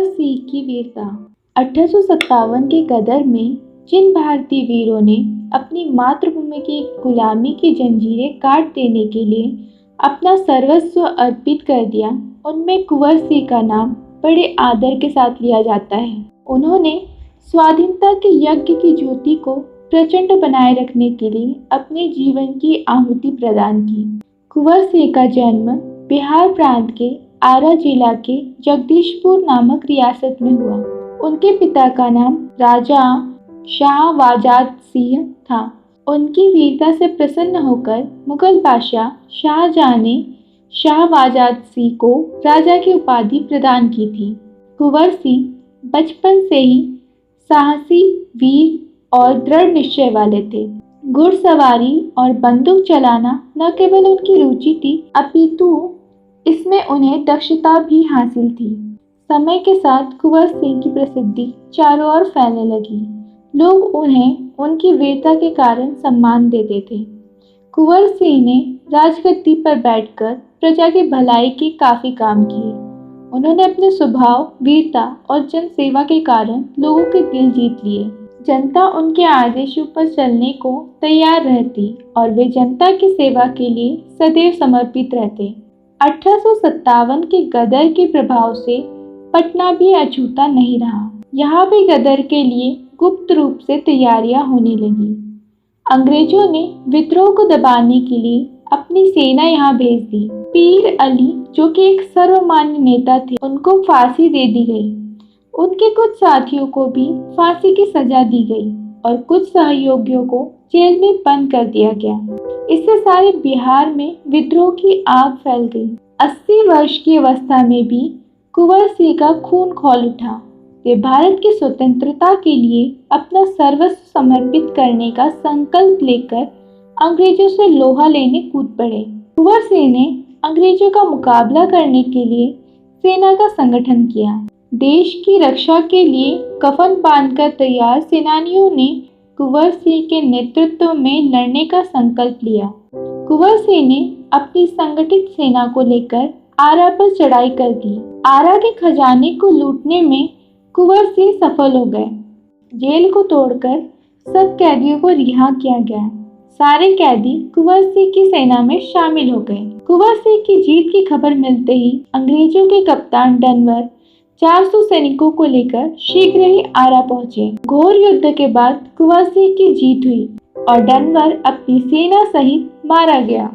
कुंवर सिंह की वीरता। 1857 के गदर में जिन भारतीय वीरों ने अपनी मातृभूमि की गुलामी की जंजीरें काट देने के लिए अपना सर्वस्व अर्पित कर दिया, उनमें कुंवर सिंह का नाम बड़े आदर के साथ लिया जाता है। उन्होंने स्वाधीनता के यज्ञ की ज्योति को प्रचंड बनाए रखने के लिए अपने जीवन की आहुति प्रदान की। कुंवर सिंह का जन्म बिहार प्रांत के आरा जिला के जगदीशपुर नामक रियासत में हुआ। उनके पिता का नाम राजा शाहवाजाद सिंह था। उनकी वीरता से प्रसन्न होकर मुगल बादशाह शाहजहां ने शाहवाजाद सिंह को राजा की उपाधि प्रदान की थी। कुंवर सिंह बचपन से ही साहसी, वीर और दृढ़ निश्चय वाले थे। घुड़सवारी और बंदूक चलाना न केवल उनकी रुचि थी, अपितु इसमें उन्हें दक्षता भी हासिल थी। समय के साथ कुंवर सिंह की प्रसिद्धि चारों ओर फैलने लगी। लोग उन्हें उनकी वीरता के कारण सम्मान देते थे। कुंवर सिंह ने राजगद्दी पर बैठकर प्रजा की भलाई के काफी काम किए। उन्होंने अपने स्वभाव, वीरता और जनसेवा के कारण लोगों के दिल जीत लिए। जनता उनके आदेशों पर चलने को तैयार रहती और वे जनता की सेवा के लिए सदैव समर्पित रहते। 1857 के गदर के प्रभाव से पटना भी अछूता नहीं रहा। यहाँ भी गदर के लिए गुप्त रूप से तैयारियां होने लगी। अंग्रेजों ने विद्रोह को दबाने के लिए अपनी सेना यहाँ भेज दी। पीर अली, जो कि एक सर्वमान्य नेता थे, उनको फांसी दे दी गई। उनके कुछ साथियों को भी फांसी की सजा दी गई और कुछ सहयोगियों को जेल में बंद कर दिया गया। इससे सारे बिहार में विद्रोह की आग फैल गई। 80 वर्ष की अवस्था में भी कुंवर सिंह का खून खौल उठा। वे भारत की स्वतंत्रता के लिए अपना सर्वस्व समर्पित करने का संकल्प लेकर अंग्रेजों से लोहा लेने कूद पड़े। कुंवर सिंह ने अंग्रेजों का मुकाबला करने के लिए सेना का संगठन किया। देश की रक्षा के लिए कफन बांधकर तैयार सेनानियों ने कुंवर सिंह के नेतृत्व में लड़ने का संकल्प लिया। कुंवर सिंह ने अपनी संगठित सेना को लेकर आरा पर चढ़ाई कर दी। आरा के खजाने को लूटने में कुंवर सिंह सफल हो गए। जेल को तोड़कर सब कैदियों को रिहा किया गया। सारे कैदी कुंवर सिंह की सेना में शामिल हो गए। कुंवर सिंह की जीत की खबर मिलते ही अंग्रेजों के कप्तान डनवर 400 सैनिकों को लेकर शीघ्र ही आरा पहुंचे। घोर युद्ध के बाद कुंवर सिंह की जीत हुई और डनवर अपनी सेना सहित मारा गया।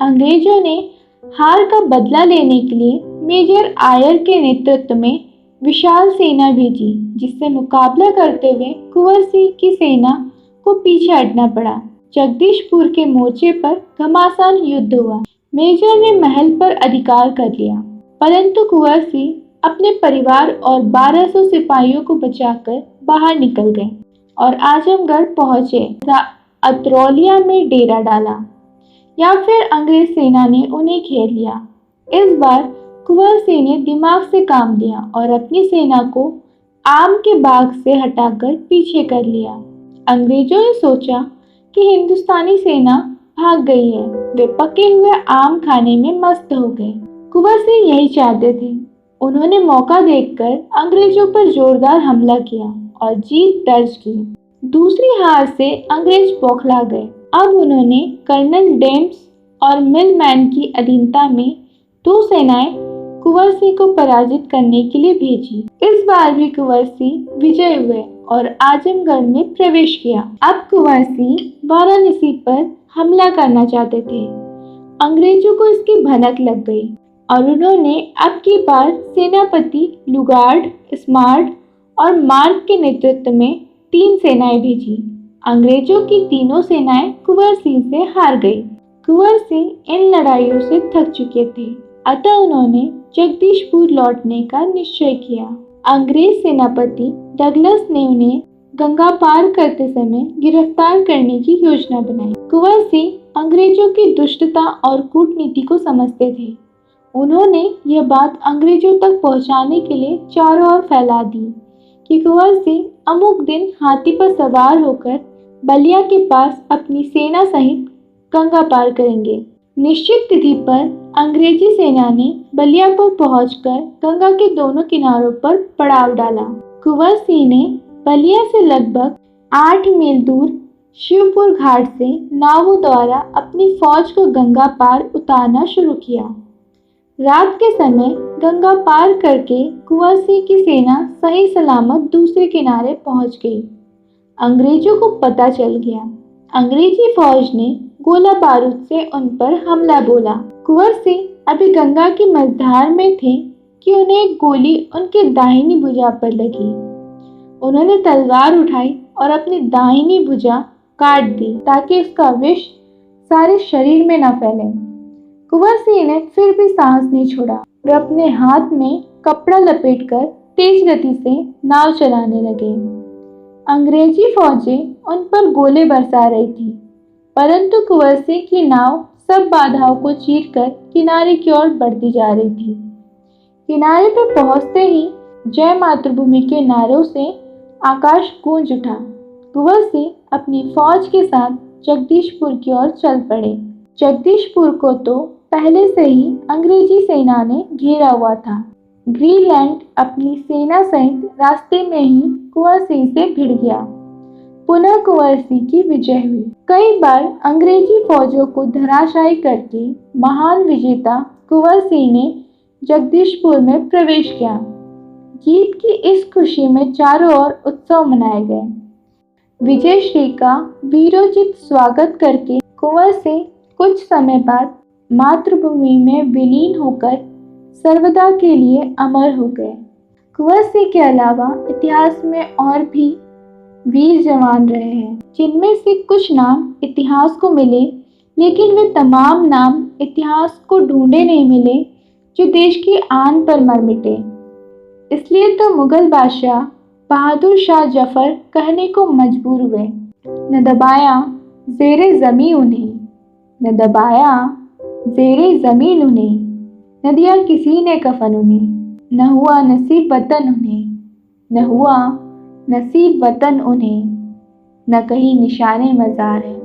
अंग्रेजों ने हार का बदला लेने के लिए मेजर आयर के नेतृत्व में विशाल सेना भेजी, जिससे मुकाबला करते हुए कुंवर सिंह की सेना को पीछे हटना पड़ा। जगदीशपुर के मोर्चे पर घमासान युद्ध हुआ। मेजर ने महल पर अधिकार कर लिया, परंतु कुंवर सिंह अपने परिवार और 1200 सिपाहियों को बचाकर बाहर निकल गए और आजमगढ़ पहुंचे। अतरौलिया में डेरा डाला या फिर अंग्रेज सेना ने उन्हें घेर लिया। इस बार कुंवर सिंह ने दिमाग से काम लिया और अपनी सेना को आम के बाग से हटाकर पीछे कर लिया। अंग्रेजों ने सोचा कि हिंदुस्तानी सेना भाग गई है। वे पके हुए आम खाने में मस्त हो गए। कुंवर सिंह यही चाहते थे। उन्होंने मौका देखकर अंग्रेजों पर जोरदार हमला किया और जीत दर्ज की। दूसरी हार से अंग्रेज बौखला गए। अब उन्होंने कर्नल डेम्स और मिलमैन की अधीनता में 2 सेनाएं कुंवर सिंह को पराजित करने के लिए भेजी। इस बार भी कुंवर सिंह विजय हुए और आजमगढ़ में प्रवेश किया। अब कुंवर सिंह वाराणसी पर हमला करना चाहते थे। अंग्रेजों को इसकी भनक लग गई और उन्होंने अब की बार सेनापति लुगार्ड, स्मार्ट और मार्क के नेतृत्व में 3 सेनाएं भेजी। अंग्रेजों की तीनों सेनाएं कुंवर सिंह से हार गई। कुंवर सिंह इन लड़ाइयों से थक चुके थे, अतः उन्होंने जगदीशपुर लौटने का निश्चय किया। अंग्रेज सेनापति डगलस ने उन्हें गंगा पार करते समय गिरफ्तार करने की योजना बनाई। कुंवर सिंह अंग्रेजों की दुष्टता और कूटनीति को समझते थे। उन्होंने यह बात अंग्रेजों तक पहुंचाने के लिए चारों ओर फैला दी कि कुंवर सिंह अमुक दिन हाथी पर सवार होकर बलिया के पास अपनी सेना सहित गंगा पार करेंगे। निश्चित तिथि पर अंग्रेजी सेना ने बलिया पर पहुंचकर गंगा के दोनों किनारों पर पड़ाव डाला। कुंवर सिंह ने बलिया से लगभग 8 मील दूर शिवपुर घाट से नावों द्वारा अपनी फौज को गंगा पार उतारना शुरू किया। रात के समय गंगा पार करके कुंवर सिंह की सेना सही सलामत दूसरे किनारे पहुंच गई। अंग्रेजों को पता चल गया। अंग्रेजी फौज ने गोला बारूद से उन पर हमला बोला। कुंवर सिंह अभी गंगा की मझधार में थे कि उन्हें एक गोली उनके दाहिनी भुजा पर लगी। उन्होंने तलवार उठाई और अपनी दाहिनी भुजा काट दी ताकि उसका विष सारे शरीर में न फैले। कुंवर सिंह ने फिर भी साहस नहीं छोड़ा। वे अपने हाथ में कपड़ा लपेटकर तेज गति से नाव चलाने लगे। अंग्रेजी फौजें उन पर गोले बरसा रही थी, परंतु कुंवर सिंह की नाव सब बाधाओं को चीरकर किनारे की ओर बढ़ती जा रही थी। किनारे पर पहुंचते ही जय मातृभूमि के नारों से आकाश गूंज उठा। कुंवर सिंह अपनी फौज के साथ जगदीशपुर की ओर चल पड़े। जगदीशपुर को तो पहले से ही अंग्रेजी सेना ने घेरा हुआ था। ग्रीनलैंड अपनी सेना सहित रास्ते में ही कुंवर सिंह से भिड़ गया। पुनः कुंवर सिंह की विजय हुई। कई बार अंग्रेजी फौजों को धराशायी करके महान विजेता कुंवर सिंह ने जगदीशपुर में प्रवेश किया। जीत की इस खुशी में चारों ओर उत्सव मनाए गए। विजयश्री का वीरोचित स्वागत करके कुंवर सिंह कुछ समय बाद मातृभूमि में विलीन होकर सर्वदा के लिए अमर हो गए। कुंवर सिंह के अलावा इतिहास में और भी वीर जवान रहे हैं, जिनमें से कुछ नाम इतिहास को मिले, लेकिन वे तमाम नाम इतिहास को ढूंढे नहीं मिले जो देश की आन पर मर मिटे। इसलिए तो मुगल बादशाह बहादुर शाह जफर कहने को मजबूर हुए, न दबाया ज़ेरे ज़मीं उन्हें, न दबाया ज़ेरे ज़मीन उन्हें, न दिया किसी ने कफन उन्हें, न हुआ नसीब वतन उन्हें, न हुआ नसीब वतन उन्हें, न कहीं निशाने मज़ार है।